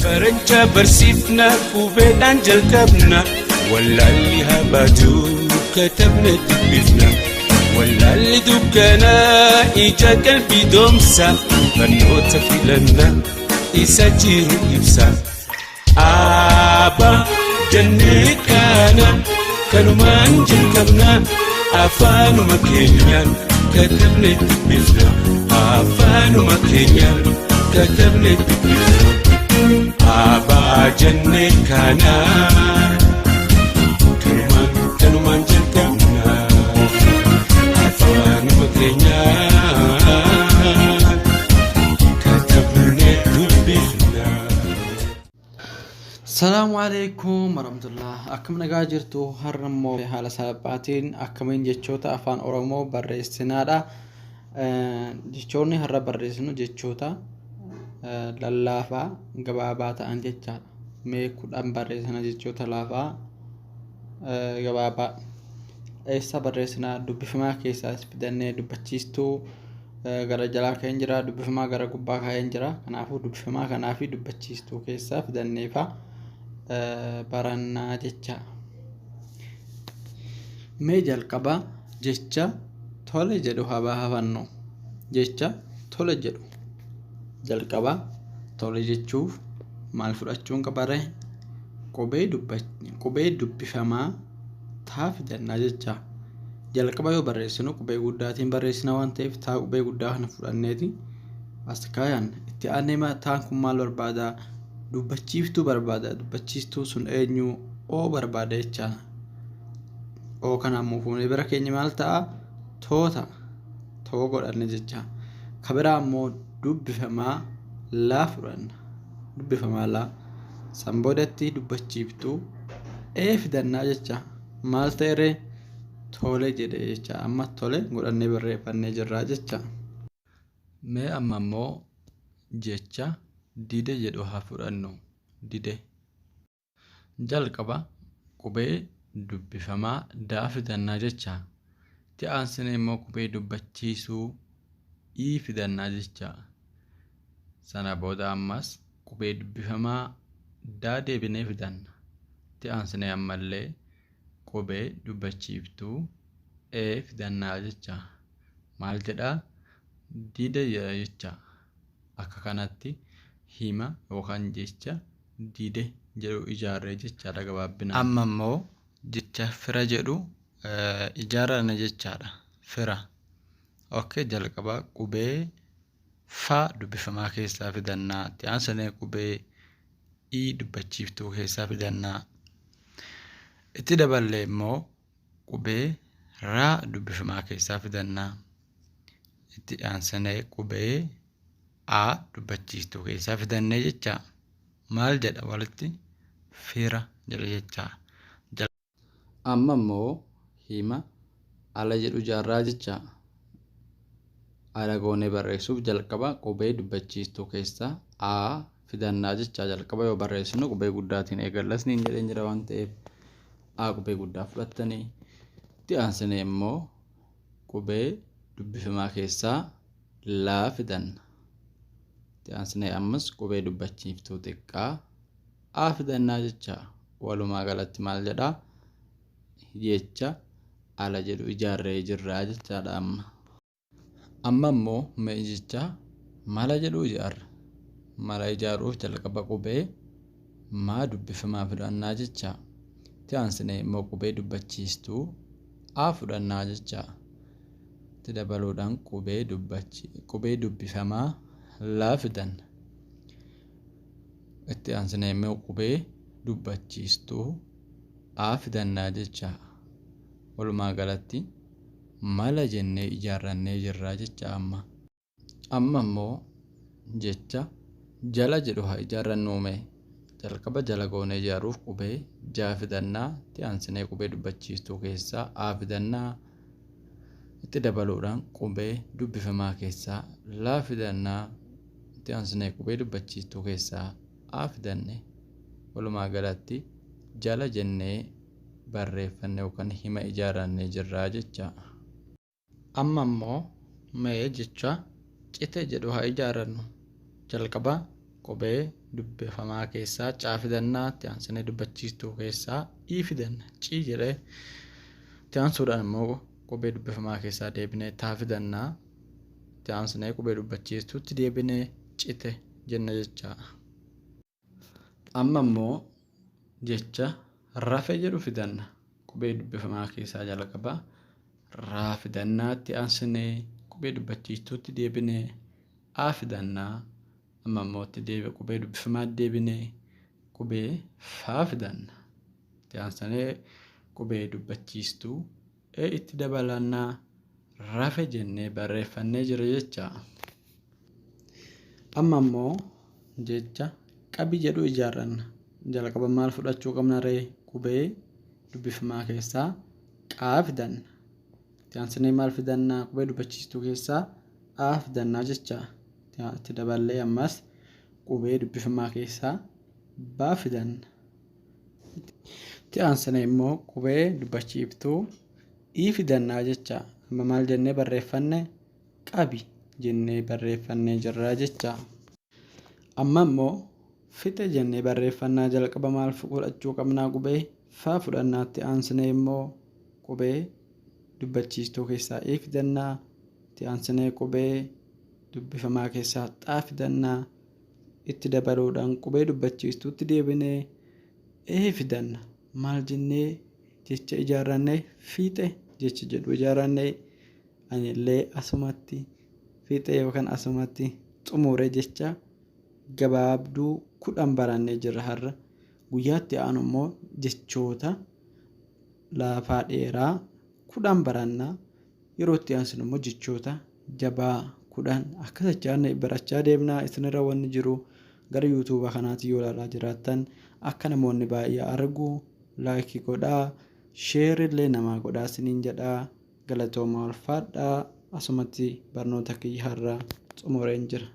Barancha barsiifna qubeedhaan jalqabna wallaalli habaatu katabna dubbifna wallaalli dukkanaa ija qalbii doomsa barnoota filanna isa jiru ibsa Abbaa jennee kana kanumaan jalqabna afaanuma keenyaan katabna dubbifna afaanuma keenyaan katabna dubbifna Abbaa jennee kana kanumaan jalqabna afaanuma keenyaan katabna dubbifna. Assalamu alaikum warahmatullah. Akkam nagaa jirtu har'ammoo haala salphaatiin akkamiin jechoota afaan Oromoo barreessinaadha. Jechoonni har'a barreessinu jechoota lallaafaa gabaabaa ta'an jechaadha. Mee 10 barreessina jechoota laafaa gabaabaa. Eessa barreessinaa? Dubbifamaa keessaas fidannee dubbachiistuu gara jalaa ka'een jira, dubbifamaa gara gubbaa ka'een jira. Kanaafuu dubbifamaa kanaa fi dubbachiistuu keessaa fidanneefa barannaa jecha. Mee jalqaba jecha tole jedhu haa hafannu. Jecha tole jedhu jalqaba tole jechuuf maal fudhachuun qabare? Qubee dubbifamaa taa fidannaa jecha. Jalqaba yoo barreessinu qubee guddaatiin barreessina waan ta'eef taa qubee guddaa kana fudhanneeti as kaayan. Itti aanee taan kun maal barbaada? Dubbachiiftuu barbaada. Dubbachiistuu sun eenyu? Oo barbaada jecha. Oo kanaammoo fuunee bira keenya maal ta'a? Toota. Too godhanne jecha. Kabiraa ammoo dubbifamaa laa fudhanna. Dubbifamaa laa. San boodatti dubbachiiftuu fidannaa jecha. Maal ta'ere? Tole jedhe jecha. Amma tole godhannee barreeffannee jirraa jecha. Mee amma ammoo jecha dide jedhu haa fudhannu. Dide jalqaba qubee dubbifamaa daa fidannaa jecha. Itti aansine immoo qubee dubbachiisuu ii fidannaa jecha. Sana booda ammas qubee dubbifamaa daa deebinee fidanna. Itti aansine ammallee qubee dubbachiiftuu fidannaa jecha. Maal jedhaa? Dide jecha. Akka kanatti hima yookaan jecha dide jedhu ijaarree jechaadha gabaabinaan. Amma immoo jecha fira jedhu ijaarrana jechaadha. Fira. Okay, jalqaba qubee fa dubbifamaa keessaa fidannaa. Itti aansine qubee ii dubbachiiftuu keessaa fidannaa. Itti daballee immoo qubee raa dubbifamaa keessaa fidannaa. Itti aansine qubee a dubbachiistuu keessaa fidannee jecha. Maal jedha walitti? Fira jedha jecha. Amma immoo hima ala jedhu ijaarraa jecha. Ala goonee barreessuuf jalqaba qubee dubbachiistuu keessaa a fidannaa jecha. Jalqaba yoo barreessinu qubee guddaatiin eegallas niin jedheen jira waan ta'eef a qubee guddaa fudhattanii. Itti aansine immoo qubee dubbifamaa keessaa laa fidanna. Itti aansine ammas qubee dubbachiiftuu xiqqaa a fidannaa jecha. Walumaa galatti maal jedhaa? Jecha ala jedhu ijaarree jirraa jechaadha amma. Amma immoo mee jecha mala jedhu ijaarra. Mala ijaaruuf jalqaba qubee maa dubbifamaa fidannaa jecha. Itti aansine immoo qubee dubbachiistuu a fudhannaa jecha. Itti dabaluudhaan qubee dubbifamaa laa fidanna. Itti aansine immoo qubee dubbachiistuu a fidannaa jecha. Walumaa galatti mala jennee ijaarrannee jirraa jecha amma. Amma immoo jecha jala jedhu haa ijaarrannuu mee. Jalqaba jala goonee ijaaruuf qubee jaa fidannaa. Itti aansine qubee dubbachiistuu keessaa a fidannaa. Itti dabaluudhaan qubee dubbifamaa keessaa laa fidannaa. Itti aansine qubee dubbachiistuu keessaa a fidanne. Walumaa galatti jala jennee barreeffanne yookaan hima ijaarrannee jirraa jecha. Amma immoo mee jecha cite jedhu haa ijaarrannu. Jalqaba qubee dubbifamaa keessaa caa fidannaa. Itti aansinee dubbachiistuu keessaa ii fidanna. Cii jedhee itti aansuudhaan immoo qubee dubbifamaa keessaa deebinee taa fidannaa. Itti aansinee qubee dubbachiistuutti deebinee cite jenna jecha. Amma immoo jecha rafe jedhu fidanna. Qubee dubbifamaa keessaa jalqaba raa fidannaa. Itti aansinee qubee dubbachiistuutti deebinee aa fidannaa. Amma immoo qubee dubbifamaa deebinee qubee faa fidanna. Itti aansinee qubee dubbachiistuu itti dabalannaa rafe jennee barreeffannee jira jecha. Amma immoo jecha qabi jedhu ijaarranna. Jalqaba maal fudhachuu qabna ree? Qubee dubbifamaa keessaa qaa fidanna. Itti aansinee maal fidannaa? Qubee dubbachiistuu keessaa aa fidannaa jecha. Itti daballee ammas qubee dubbifamaa keessaa baa fidanna. Itti aansinee immoo qubee dubbachiiftuu ii fidannaa jecha. Amma maal jennee barreeffanne? Qabi jennee barreeffannee jirra jecha. Amma immoo fixe jennee barreeffannaa. Jalqaba maal fudhachuu qabnaa? Qubee faa fudhannaa. Itti aansinee immoo qubee dubbachiistuu keessaa ii fidannaa. Itti aansinee qubee dubbifamaa keessaa xaa fidannaa. Itti dabaluudhaan qubee dubbachiistuutti deebinee ee fidanna. Maal jennee jecha ijaarrannee? Fiixe jecha jedhu ijaarrannee anillee asumatti fiixe yookaan asumatti xumure jecha gabaabduu 10 barannee jirra har'a. Guyyaatti aanu immoo jechoota laafaa dheeraa 10 barannaa. Yeroo itti aansinu immoo jechoota jabaa 10 akka jechaan barachaa deemnaa. Isinirra wanni jiru gara yuutuuba kanaatti yoo ilaalaa jiraattan akka namoonni baay'ee argu laayikii godhaa, sheerillee namaa godhaa isiniin jedhaa. Galatooma ulfaadhaa. Asumatti barnoota kiyya har'aa xumureen jira.